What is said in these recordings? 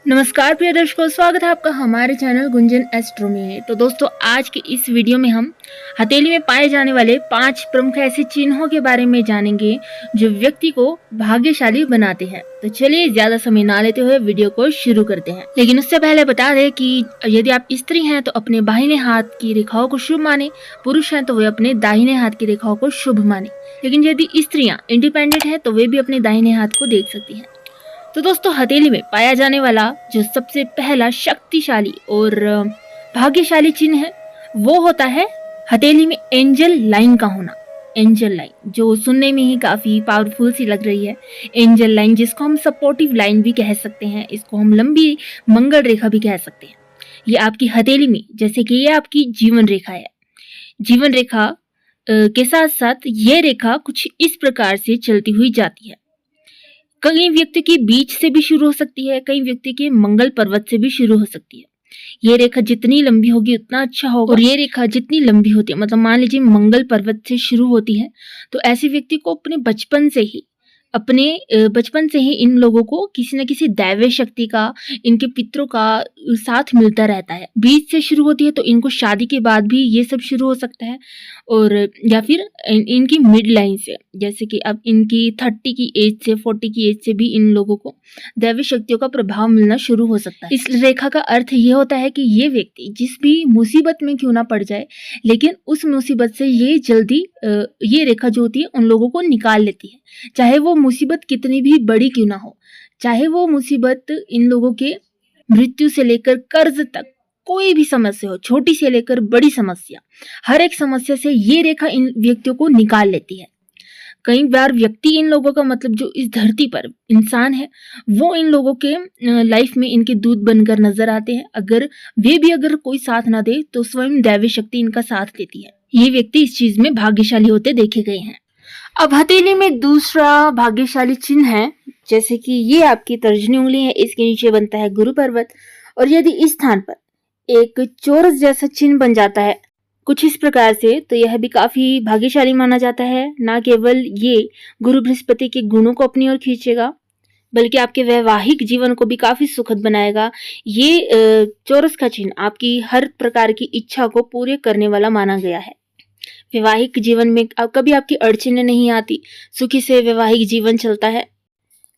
नमस्कार प्रिय दर्शकों, स्वागत है आपका हमारे चैनल गुंजन एस्ट्रो में। तो दोस्तों, आज के इस वीडियो में हम हथेली में पाए जाने वाले 5 प्रमुख ऐसे चिन्हों के बारे में जानेंगे जो व्यक्ति को भाग्यशाली बनाते हैं। तो चलिए ज्यादा समय ना लेते हुए वीडियो को शुरू करते हैं। लेकिन उससे पहले बता दें कि यदि आप स्त्री हैं तो अपने बाहिने हाथ की रेखाओं को शुभ माने, पुरुष हैं तो वे अपने दाहिने हाथ की रेखाओं को शुभ माने। लेकिन यदि स्त्रियां इंडिपेंडेंट है तो वे भी अपने दाहिने हाथ को देख सकती हैं। तो दोस्तों, हथेली में पाया जाने वाला जो सबसे पहला शक्तिशाली और भाग्यशाली चिन्ह है वो होता है हथेली में एंजल लाइन का होना। एंजल लाइन जो सुनने में ही काफी पावरफुल सी लग रही है। एंजल लाइन जिसको हम सपोर्टिव लाइन भी कह सकते हैं, इसको हम लंबी मंगल रेखा भी कह सकते हैं। ये आपकी हथेली में, जैसे कि ये आपकी जीवन रेखा है। जीवन रेखा के साथ साथ ये रेखा कुछ इस प्रकार से चलती हुई जाती है। कई व्यक्ति की बीच से भी शुरू हो सकती है, कई व्यक्ति के मंगल पर्वत से भी शुरू हो सकती है। ये रेखा जितनी लंबी होगी उतना अच्छा होगा। और ये रेखा जितनी लंबी होती है, मतलब मान लीजिए मंगल पर्वत से शुरू होती है, तो ऐसे व्यक्ति को अपने बचपन से ही इन लोगों को किसी न किसी दैवीय शक्ति का, इनके पितरों का साथ मिलता रहता है। बीच से शुरू होती है तो इनको शादी के बाद भी ये सब शुरू हो सकता है, और या फिर इनकी मिड लाइन से, जैसे कि अब इनकी 30 की एज से 40 की एज से भी इन लोगों को दैवीय शक्तियों का प्रभाव मिलना शुरू हो सकता है। इस रेखा का अर्थ ये होता है कि ये व्यक्ति जिस भी मुसीबत में क्यों ना पड़ जाए, लेकिन उस मुसीबत से ये जल्दी ये रेखा जो होती है उन लोगों को निकाल लेती है। चाहे वो मुसीबत कितनी भी बड़ी क्यों ना हो, चाहे वो मुसीबत इन लोगों के मृत्यु से लेकर कर्ज तक कोई भी समस्या हो, छोटी से लेकर बड़ी समस्या, हर एक समस्या से ये रेखा इन व्यक्तियों को निकाल लेती है। कई बार व्यक्ति इन लोगों का, मतलब जो इस धरती पर इंसान है, वो इन लोगों के लाइफ में इनके दूत बनकर नजर आते हैं। अगर कोई साथ ना दे तो स्वयं दैवी शक्ति इनका साथ देती है। ये व्यक्ति इस चीज में भाग्यशाली होते देखे गए हैं। अब हथेली में दूसरा भाग्यशाली चिन्ह है, जैसे कि ये आपकी तर्जनी उंगली है, इसके नीचे बनता है गुरु पर्वत, और यदि इस स्थान पर एक चोरस जैसा चिन्ह बन जाता है कुछ इस प्रकार से, तो यह भी काफी भाग्यशाली माना जाता है। ना केवल ये गुरु बृहस्पति के गुणों को अपनी ओर खींचेगा, बल्कि आपके वैवाहिक जीवन को भी काफी सुखद बनाएगा। ये चोरस का चिन्ह आपकी हर प्रकार की इच्छा को पूरे करने वाला माना गया है। वैवाहिक जीवन में कभी आपकी अड़चनें नहीं आती, सुखी से वैवाहिक जीवन चलता है।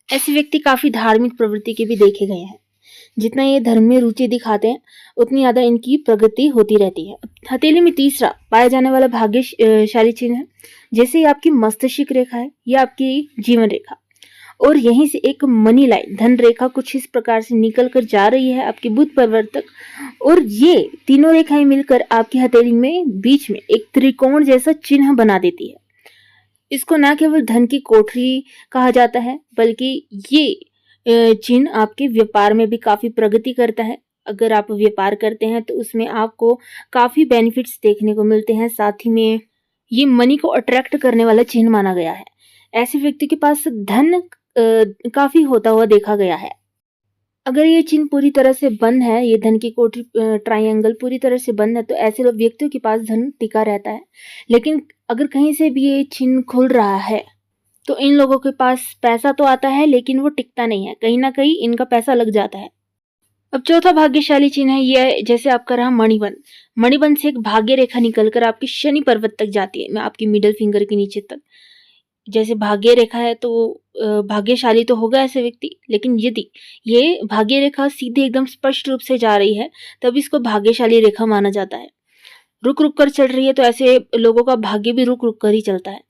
ऐसे व्यक्ति काफी धार्मिक प्रवृत्ति के भी देखे गए हैं। जितना ये धर्म में रुचि दिखाते हैं उतनी ज्यादा इनकी प्रगति होती रहती है। हथेली में तीसरा पाया जाने वाला भाग्यशाली चिन्ह है, जैसे ये आपकी मस्तिष्क रेखा है, ये आपकी जीवन रेखा, और यहीं से एक मनी लाइन, धन रेखा कुछ इस प्रकार से निकल कर जा रही है आपके बुध पर्वत तक, और ये तीनों रेखाएं मिलकर आपकी हथेली में बीच में एक त्रिकोण जैसा चिन्ह बना देती है। इसको न केवल धन की कोठरी कहा जाता है, बल्कि ये चिन्ह आपके व्यापार में भी काफी प्रगति करता है। अगर आप व्यापार करते हैं तो उसमें आपको काफी बेनिफिट्स देखने को मिलते हैं। साथ ही में ये मनी को अट्रैक्ट करने वाला चिन्ह माना गया है। ऐसे व्यक्ति के पास धन काफी होता हुआ देखा गया है। अगर ये चिन्ह पूरी तरह से बंद है, ये धन की कोठरी ट्रायंगल पूरी तरह से बंद है, तो ऐसे व्यक्तियों के पास धन टिका रहता है। लेकिन अगर कहीं से भी ये चिन्ह खुल रहा है तो इन लोगों के पास पैसा तो आता है, लेकिन वो टिकता नहीं है, कहीं ना कहीं इनका पैसा लग जाता है। अब चौथा भाग्यशाली चिन्ह है, ये जैसे आपका रहा मणिबंध। मणिबंध से एक भाग्य रेखा निकलकर आपकी शनि पर्वत तक जाती है, आपकी मिडल फिंगर के नीचे तक। जैसे भाग्य रेखा है तो भाग्यशाली तो होगा ऐसे व्यक्ति, लेकिन यदि ये भाग्य रेखा सीधे एकदम स्पष्ट रूप से जा रही है तब इसको भाग्यशाली रेखा माना जाता है। रुक रुक कर चल रही है तो ऐसे लोगों का भाग्य भी रुक रुक कर ही चलता है।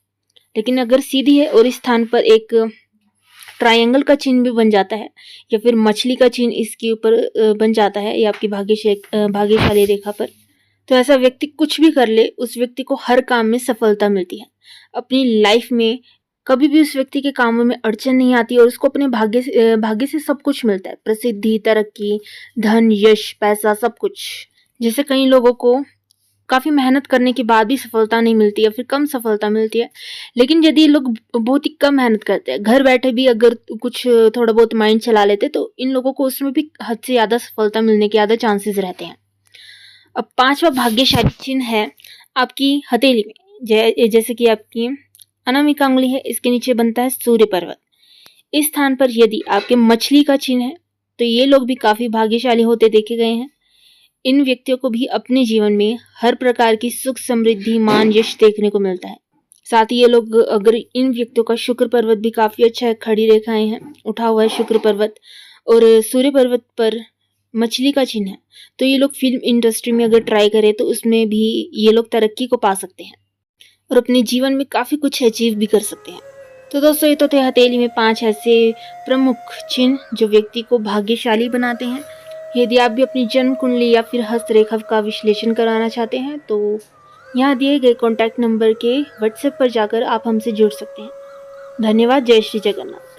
लेकिन अगर सीधी है और इस स्थान पर एक ट्रायंगल का चिन्ह भी बन जाता है, या फिर मछली का चिन्ह इसके ऊपर बन जाता है, या आपकी भाग्यशाली रेखा पर, तो ऐसा व्यक्ति कुछ भी कर ले, उस व्यक्ति को हर काम में सफलता मिलती है। अपनी लाइफ में कभी भी उस व्यक्ति के कामों में अड़चन नहीं आती, और उसको अपने भाग्य से सब कुछ मिलता है। प्रसिद्धि, तरक्की, धन, यश, पैसा, सब कुछ। जैसे कई लोगों को काफी मेहनत करने के बाद भी सफलता नहीं मिलती, या फिर कम सफलता मिलती है। लेकिन यदि लोग बहुत ही कम मेहनत करते हैं, घर बैठे भी अगर कुछ थोड़ा बहुत माइंड चला लेते, तो इन लोगों को उसमें भी हद से ज्यादा सफलता मिलने के ज्यादा चांसेस रहते हैं। अब पांचवा भाग्यशाली चिन्ह है आपकी हथेली में, जैसे कि आपकी अनामिका उंगली है, इसके नीचे बनता है सूर्य पर्वत। इस स्थान पर यदि आपके मछली का चिन्ह है, तो ये लोग भी काफ़ी भाग्यशाली होते देखे गए हैं। इन व्यक्तियों को भी अपने जीवन में हर प्रकार की सुख, समृद्धि, मान, यश देखने को मिलता है। साथ ही ये लोग, अगर इन व्यक्तियों का शुक्र पर्वत भी काफ़ी अच्छा है, खड़ी रेखाएँ हैं, उठा हुआ है शुक्र पर्वत और सूर्य पर्वत पर मछली का चिन्ह है, तो ये लोग फ़िल्म इंडस्ट्री में अगर ट्राई करें तो उसमें भी ये लोग तरक्की को पा सकते हैं और अपने जीवन में काफ़ी कुछ अचीव भी कर सकते हैं। तो दोस्तों, ये तो थे हथेली में 5 ऐसे प्रमुख चिन्ह जो व्यक्ति को भाग्यशाली बनाते हैं। यदि आप भी अपनी जन्म कुंडली या फिर हस्तरेखा का विश्लेषण कराना चाहते हैं तो यहाँ दिए गए कॉन्टैक्ट नंबर के व्हाट्सएप पर जाकर आप हमसे जुड़ सकते हैं। धन्यवाद। जय श्री जगन्नाथ।